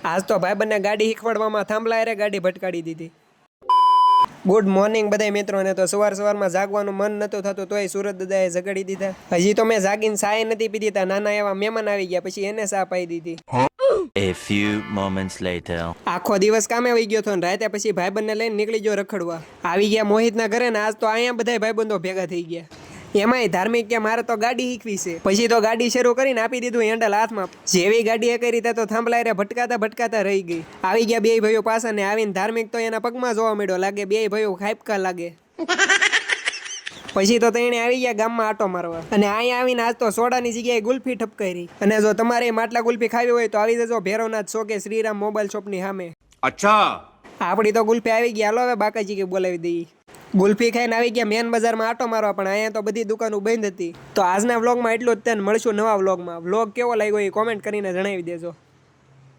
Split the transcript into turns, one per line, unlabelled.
આજ તો ભાઈબંધને ગાડી શીખવાડવામાં થાંભલા હારે ગાડી ભટકાડી દીધી. ગુડ મોર્નિંગ બધા મિત્રોને. તો સવારમાં જાગવાનું મન નતું થતું તોય સુરત દાદાએ જગાડી દીધા. હજી તો મેં જાગીને ચાય નથી પીધી તા નાના એવા મહેમાન આવી ગયા પછી એને ચા પાઈ દીધી.
A few moments later.
આખો દિવસ કામે આવી ગયો હતો ને રાતે પછી ભાઈબંધને લઈને નીકળી ગયો રખડવા. આવી ગયા મોહિતના ઘરે ને આજ તો અહીંયા બધા ભાઈબંધો ભેગા થઈ ગયા. એમાંય ધાર્મિક કે મારે તો ગાડી શીખવી છે. પછી તો ગાડી શરૂ કરીને આપી દીધું હેન્ડલ હાથમાં. જેવી ગાડી એ કરી તો થાંભલા ભટકાતા રહી ગઈ. આવી ગયા બે ભાઈઓ પાછા ને આવીને ધાર્મિક તો એના પગમાં જોવા મળ્યો. લાગે બે ભાઈઓ ખાઈપકા લાગે. પછી તો તેણે આવી ગયા ગામમાં આટો મારવા અને અહીંયા આવીને આજ તો સોડાની જગ્યાએ ગુલ્ફી ઠપકારી. અને જો તમારે માટલા ગુલ્ફી ખાવી હોય તો આવી જજો ભેરવનાથ ચોકે શ્રીરામ મોબાઈલ શોપની સામે.
અચ્છા,
આપણી તો ગુલ્ફી આવી ગયા. હાલો હવે બાકાજી કે બોલાવી દઈએ. ગુલ્ફી ખાઈને આવી ગયા મેન બજારમાં આટો મારવા, પણ અહીંયા તો બધી દુકાનો બંધ હતી. તો આજના વ્લોગમાં એટલું જ. તેને મળશું નવા વ્લોગમાં. વ્લોગ કેવો લાગ્યો એ કોમેન્ટ કરીને જણાવી દેજો.